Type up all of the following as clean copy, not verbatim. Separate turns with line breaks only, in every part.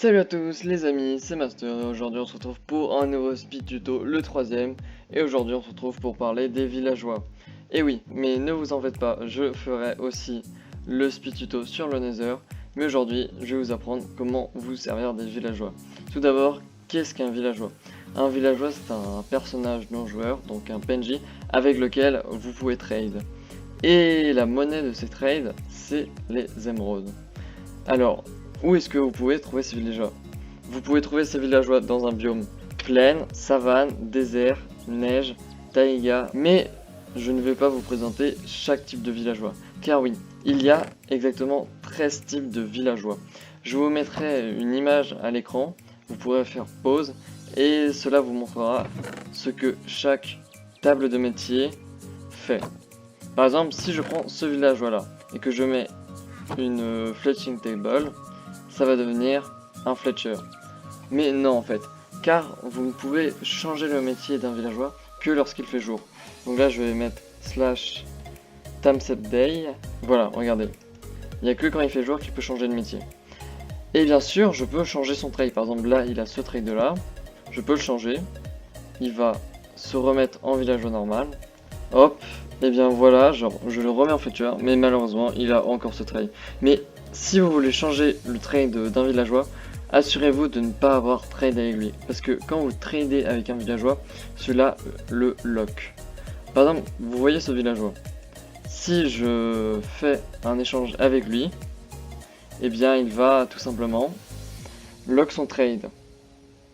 Salut à tous les amis, c'est Master et aujourd'hui on se retrouve pour un nouveau speed tuto, le troisième. Et aujourd'hui on se retrouve pour parler des villageois. Et oui, mais ne vous en faites pas, je ferai aussi le speed tuto sur le Nether. Mais aujourd'hui je vais vous apprendre comment vous servir des villageois. Tout d'abord, qu'est-ce qu'un villageois? Un villageois c'est un personnage non joueur, donc un PNJ, avec lequel vous pouvez trade. Et la monnaie de ces trades, c'est les émeraudes. Alors, où est-ce que vous pouvez trouver ces villageois? Vous pouvez trouver ces villageois dans un biome plaine, savane, désert, neige, taïga, mais je ne vais pas vous présenter chaque type de villageois, car oui, il y a exactement 13 types de villageois. Je vous mettrai une image à l'écran, vous pourrez faire pause, et cela vous montrera ce que chaque table de métier fait. Par exemple, si je prends ce villageois là, et que je mets une fletching table, ça va devenir un Fletcher. Mais non en fait, car vous ne pouvez changer le métier d'un villageois que lorsqu'il fait jour. Donc là je vais mettre slash day. Voilà, regardez. Il n'y a que quand il fait jour qu'il peut changer de métier. Et bien sûr, je peux changer son trade. Par exemple là, il a ce trade là. Je peux le changer. Il va se remettre en villageois normal. Hop, et bien voilà, genre je le remets en Fletcher, mais malheureusement il a encore ce trade. Mais si vous voulez changer le trade d'un villageois, assurez-vous de ne pas avoir trade avec lui. Parce que quand vous tradez avec un villageois, cela le lock. Par exemple, vous voyez ce villageois. Si je fais un échange avec lui, eh bien il va tout simplement lock son trade.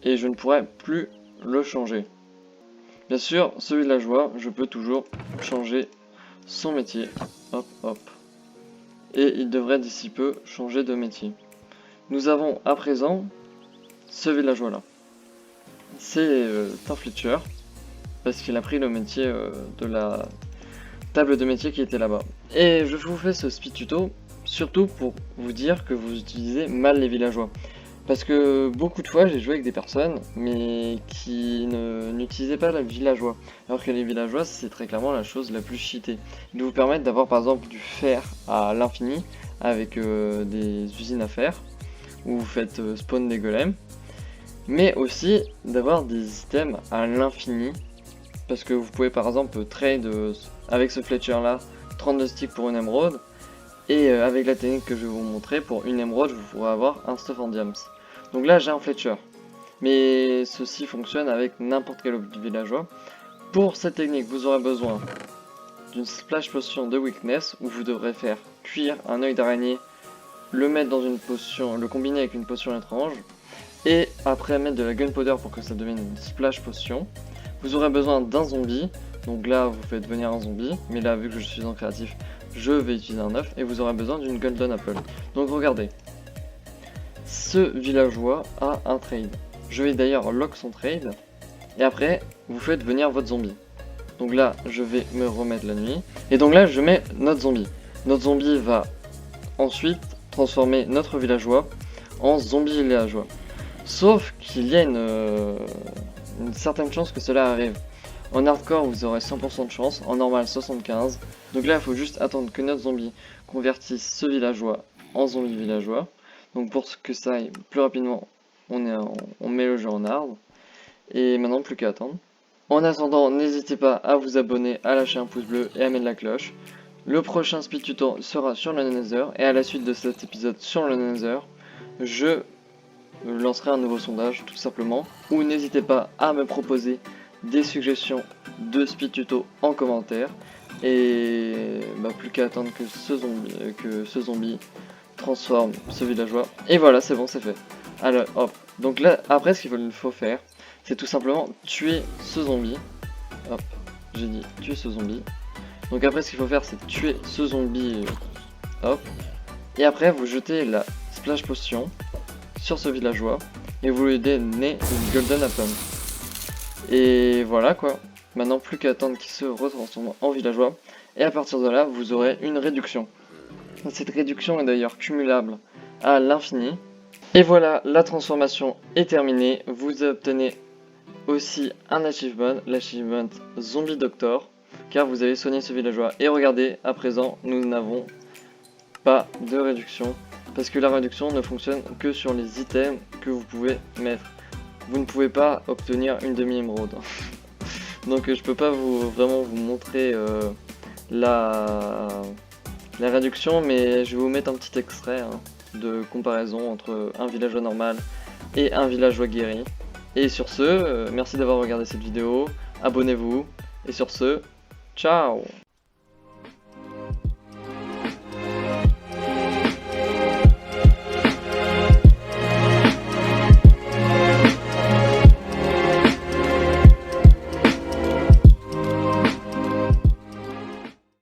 Et je ne pourrai plus le changer. Bien sûr, ce villageois, je peux toujours changer son métier. Hop, hop. Et il devrait d'ici peu changer de métier. Nous avons à présent ce villageois là. C'est un Fletcher, parce qu'il a pris le métier de la table de métier qui était là-bas. Et je vous fais ce speed tuto surtout pour vous dire que vous utilisez mal les villageois. Parce que beaucoup de fois j'ai joué avec des personnes mais qui n'utilisaient pas le villageois. Alors que les villageois c'est très clairement la chose la plus cheatée. Ils vous permettent d'avoir par exemple du fer à l'infini avec des usines à fer où vous faites spawn des golems. Mais aussi d'avoir des items à l'infini. Parce que vous pouvez par exemple trade avec ce Fletcher là 32 sticks pour une émeraude. Et avec la technique que je vais vous montrer, pour une émeraude, vous pourrez avoir un stuff en diams. Donc là, j'ai un Fletcher. Mais ceci fonctionne avec n'importe quel villageois. Pour cette technique, vous aurez besoin d'une splash potion de weakness, où vous devrez faire cuire un œil d'araignée, le mettre dans une potion, le combiner avec une potion étrange, et après mettre de la gunpowder pour que ça devienne une splash potion. Vous aurez besoin d'un zombie. Donc là, vous faites venir un zombie, mais là, vu que je suis en créatif, je vais utiliser un œuf et vous aurez besoin d'une golden apple. Donc regardez, ce villageois a un trade. Je vais d'ailleurs lock son trade et après vous faites venir votre zombie. Donc là je vais me remettre la nuit et donc là je mets notre zombie. Notre zombie va ensuite transformer notre villageois en zombie villageois. Sauf qu'il y a une certaine chance que cela arrive. En hardcore, vous aurez 100% de chance, en normal 75%. Donc là, il faut juste attendre que notre zombie convertisse ce villageois en zombie villageois. Donc pour que ça aille plus rapidement, on met le jeu en hard. Et maintenant, plus qu'à attendre. En attendant, n'hésitez pas à vous abonner, à lâcher un pouce bleu et à mettre la cloche. Le prochain speed tuto sera sur le Nether. Et à la suite de cet épisode sur le Nether, je lancerai un nouveau sondage, tout simplement. Ou n'hésitez pas à me proposer des suggestions de speed tuto en commentaire et plus qu'à attendre que ce zombie transforme ce villageois et voilà, c'est bon, c'est fait. Alors hop, donc là après ce qu'il faut faire, c'est tout simplement tuer ce zombie. Hop, j'ai dit tuer ce zombie. Donc après ce qu'il faut faire, c'est tuer ce zombie. Hop, et après vous jetez la splash potion sur ce villageois et vous lui donnez une golden apple. Et voilà quoi, maintenant plus qu'à attendre qu'il se retransforme en villageois, et à partir de là vous aurez une réduction. Cette réduction est d'ailleurs cumulable à l'infini. Et voilà, la transformation est terminée, vous obtenez aussi un achievement, l'achievement Zombie Doctor, car vous avez soigné ce villageois. Et regardez, à présent nous n'avons pas de réduction parce que la réduction ne fonctionne que sur les items que vous pouvez mettre. Vous ne pouvez pas obtenir une demi-émeraude. Donc je peux pas vraiment vous montrer la réduction, mais je vais vous mettre un petit extrait de comparaison entre un villageois normal et un villageois guéri. Et sur ce, merci d'avoir regardé cette vidéo, abonnez-vous, et sur ce, ciao!